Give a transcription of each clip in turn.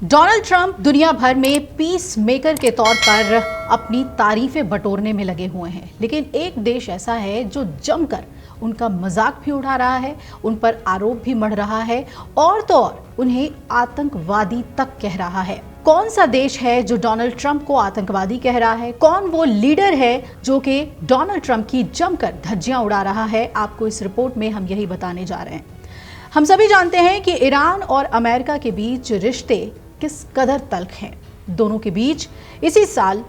Donald Trump दुनिया भर में पीस मेकर के तौर पर अपनी तारीफें बटोरने में लगे हुए हैं, लेकिन एक देश ऐसा है जो जमकर उनका मजाक भी उड़ा रहा है, उन पर आरोप भी मढ़ रहा है और तो और उन्हें आतंकवादी तक कह रहा है। कौन सा देश है जो डोनाल्ड ट्रंप को आतंकवादी कह रहा है? कौन वो लीडर है जो कि डोनाल्ड ट्रंप की जमकर धज्जियां उड़ा रहा है? आपको इस रिपोर्ट में हम यही बताने जा रहे हैं। हम सभी जानते हैं कि ईरान और अमेरिका के बीच रिश्ते किस कदर तल्ख हैं। दोनों के बीच इसी साल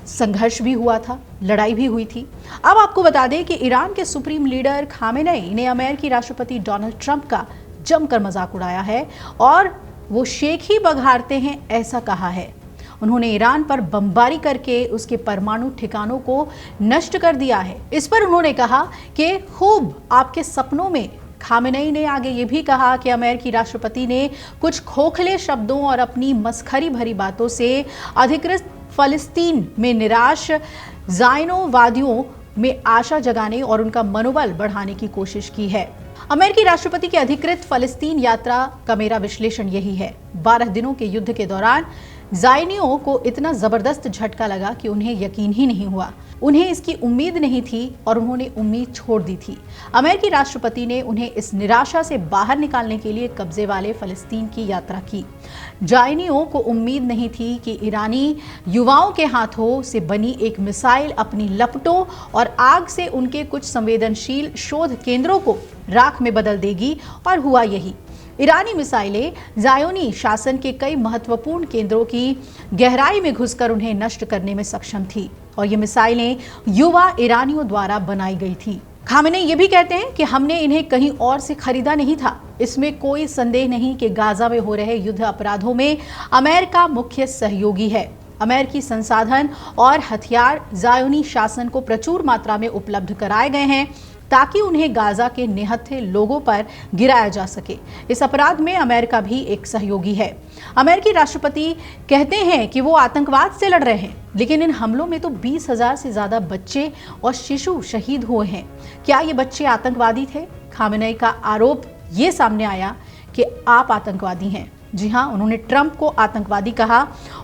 संघर्ष भी हुआ था, लड़ाई भी हुई थी। अब आपको बता दें कि ईरान के सुप्रीम लीडर खामेनेई ने अमेरिकी राष्ट्रपति डोनाल्ड ट्रंप का जमकर मजाक उड़ाया है और वो शेख ही बघारते हैं ऐसा कहा है। उन्होंने ईरान पर बमबारी करके उसके परमाणु ठिकानों को नष्ट कर दिया है। इस पर उन्होंने कहा कि खूब आपके सपनों में। खामेनेई ने आगे ये भी कहा कि अमेरिकी राष्ट्रपति ने कुछ खोखले शब्दों और अपनी मस्खरी भरी बातों से अधिकृत फलस्तीन में निराश ज़ायनोवादियों में आशा जगाने और उनका मनोबल बढ़ाने की कोशिश की है। अमेरिकी राष्ट्रपति की अधिकृत फलस्तीन यात्रा का मेरा विश्लेषण यही है। 12 दिनों के युद्ध के दौरान ज़ायनियों को इतना जबरदस्त झटका लगा कि उन्हें यकीन ही नहीं हुआ। उन्हें इसकी उम्मीद नहीं थी और उन्होंने उम्मीद छोड़ दी थी। अमेरिकी राष्ट्रपति ने उन्हें इस निराशा से बाहर निकालने के लिए कब्जे वाले फलस्तीन की यात्रा की। ज़ायनियों को उम्मीद नहीं थी कि ईरानी युवाओं के हाथों से बनी एक मिसाइल अपनी लपटों और आग से उनके कुछ संवेदनशील शोध केंद्रों को राख में बदल देगी, और हुआ यही। ईरानी मिसाइलें ज़ायोनी शासन के कई महत्वपूर्ण केंद्रों की गहराई में घुसकर उन्हें नष्ट करने में सक्षम थी, और ये मिसाइलें युवा ईरानियों द्वारा बनाई गई थी। खामेनेई ये भी कहते हैं कि हमने इन्हें कहीं और से खरीदा नहीं था। इसमें कोई संदेह नहीं कि गाजा में हो रहे युद्ध अपराधों में अमेरिका मुख्य सहयोगी है। अमेरिकी संसाधन और हथियार ज़ायोनी शासन को प्रचुर मात्रा में उपलब्ध कराए गए हैं ताकि उन्हें गाजा के निहत्थे लोगों पर गिराया जा सके। इस अपराध में अमेरिका भी एक सहयोगी है। अमेरिकी राष्ट्रपति कहते हैं कि वो आतंकवाद से लड़ रहे हैं, लेकिन इन हमलों में तो 20,000 से ज्यादा बच्चे और शिशु शहीद हुए हैं। क्या ये बच्चे आतंकवादी थे? खामेनेई का आरोप ये सामने आया कि आप आतंकवादी हैं। जी हाँ, उन्होंने ट्रंप को आतंकवादी कहा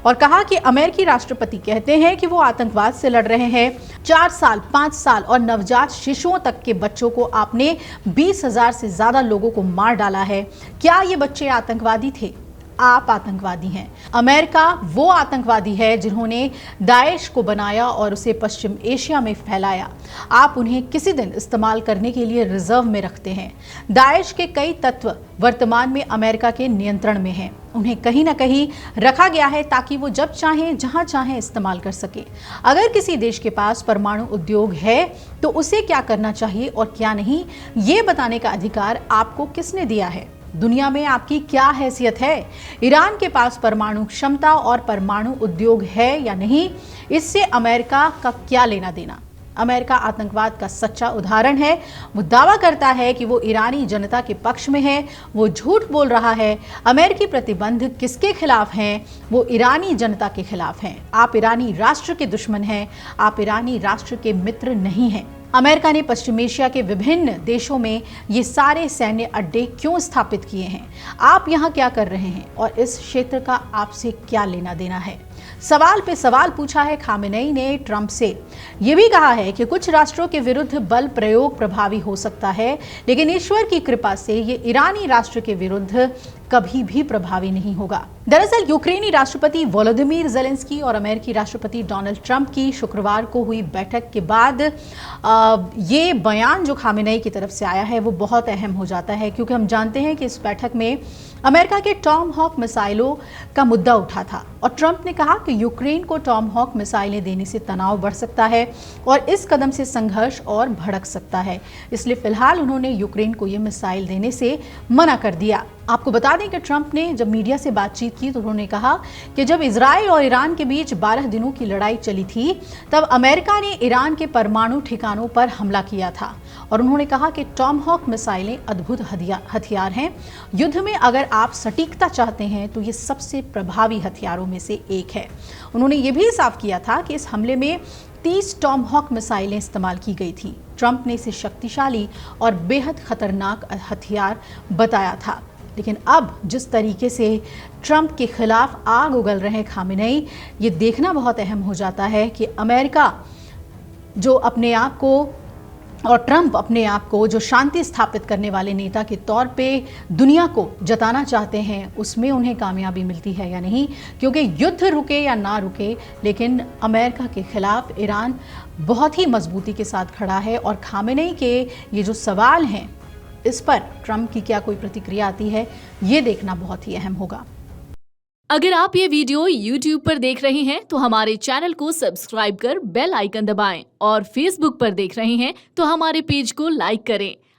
और कहा कि अमेरिकी राष्ट्रपति कहते हैं कि वो आतंकवाद से लड़ रहे हैं। 4 साल, 5 साल और नवजात शिशुओं तक के बच्चों को आपने 20,000 से ज्यादा लोगों को मार डाला है। क्या ये बच्चे आतंकवादी थे? आप आतंकवादी हैं। अमेरिका वो आतंकवादी है जिन्होंने दाइश को बनाया और उसे पश्चिम एशिया में फैलाया। आप उन्हें किसी दिन इस्तेमाल करने के लिए रिजर्व में रखते हैं। दाइश के कई तत्व वर्तमान में अमेरिका के नियंत्रण में हैं। उन्हें कहीं ना कहीं रखा गया है ताकि वो जब चाहें जहां चाहें इस्तेमाल कर सके। अगर किसी देश के पास परमाणु उद्योग है तो उसे क्या करना चाहिए और क्या नहीं, ये बताने का अधिकार आपको किसने दिया है? दुनिया में आपकी क्या हैसियत है? ईरान के पास परमाणु क्षमता और परमाणु उद्योग है या नहीं, इससे अमेरिका का क्या लेना देना? अमेरिका आतंकवाद का सच्चा उदाहरण है। वो दावा करता है कि वो ईरानी जनता के पक्ष में है। वो झूठ बोल रहा है। अमेरिकी प्रतिबंध किसके खिलाफ हैं? वो ईरानी जनता के खिलाफ हैं। आप ईरानी राष्ट्र के दुश्मन हैं। आप ईरानी राष्ट्र के मित्र नहीं हैं। अमेरिका ने पश्चिम एशिया के विभिन्न देशों में ये सारे सैन्य अड्डे क्यों स्थापित किए हैं? आप यहाँ क्या कर रहे हैं और इस क्षेत्र का आपसे क्या लेना देना है? सवाल पे सवाल पूछा है खामेनेई ने ट्रंप से। यह भी कहा है कि कुछ राष्ट्रों के विरुद्ध बल प्रयोग प्रभावी हो सकता है, लेकिन ईश्वर की कृपा से ये ईरानी राष्ट्र के विरुद्ध कभी भी प्रभावी नहीं होगा। दरअसल यूक्रेनी राष्ट्रपति वोलोदिमीर ज़ेलेंस्की और अमेरिकी राष्ट्रपति डोनाल्ड ट्रंप की शुक्रवार को हुई बैठक के बाद ये बयान जो खामेनेई की तरफ से आया है वो बहुत अहम हो जाता है, क्योंकि हम जानते हैं कि इस बैठक में अमेरिका के टॉम हॉक मिसाइलों का मुद्दा उठा था और ट्रंप ने कहा कि यूक्रेन को टॉम हॉक मिसाइलें देने से तनाव बढ़ सकता है और इस कदम से संघर्ष और भड़क सकता है। इसलिए फिलहाल उन्होंने यूक्रेन को ये मिसाइल देने से मना कर दिया। आपको बता दें कि ट्रंप ने जब मीडिया से बातचीत की तो उन्होंने कहा कि जब इजराइल और ईरान के बीच 12 दिनों की लड़ाई चली थी तब अमेरिका ने ईरान के परमाणु ठिकानों पर हमला किया था, और उन्होंने कहा कि टॉम हॉक मिसाइलें अद्भुत हथियार हैं। युद्ध में अगर आप सटीकता चाहते हैं तो ये सबसे प्रभावी हथियारों में से एक है। उन्होंने ये भी साफ किया था कि इस हमले में 30 टॉम हॉक मिसाइलें इस्तेमाल की गई थी। ट्रंप ने इसे शक्तिशाली और बेहद खतरनाक हथियार बताया था। लेकिन अब जिस तरीके से ट्रंप के खिलाफ आग उगल रहे हैं खामेनेई, ये देखना बहुत अहम हो जाता है कि अमेरिका जो अपने आप को और ट्रंप अपने आप को जो शांति स्थापित करने वाले नेता के तौर पे दुनिया को जताना चाहते हैं, उसमें उन्हें कामयाबी मिलती है या नहीं। क्योंकि युद्ध रुके या ना रुके, लेकिन अमेरिका के खिलाफ ईरान बहुत ही मजबूती के साथ खड़ा है। और खामेनेई के ये जो सवाल हैं, इस पर ट्रंप की क्या कोई प्रतिक्रिया आती है, ये देखना बहुत ही अहम होगा। अगर आप ये वीडियो YouTube पर देख रहे हैं तो हमारे चैनल को सब्सक्राइब कर बेल आइकन दबाएं और Facebook पर देख रहे हैं तो हमारे पेज को लाइक करें।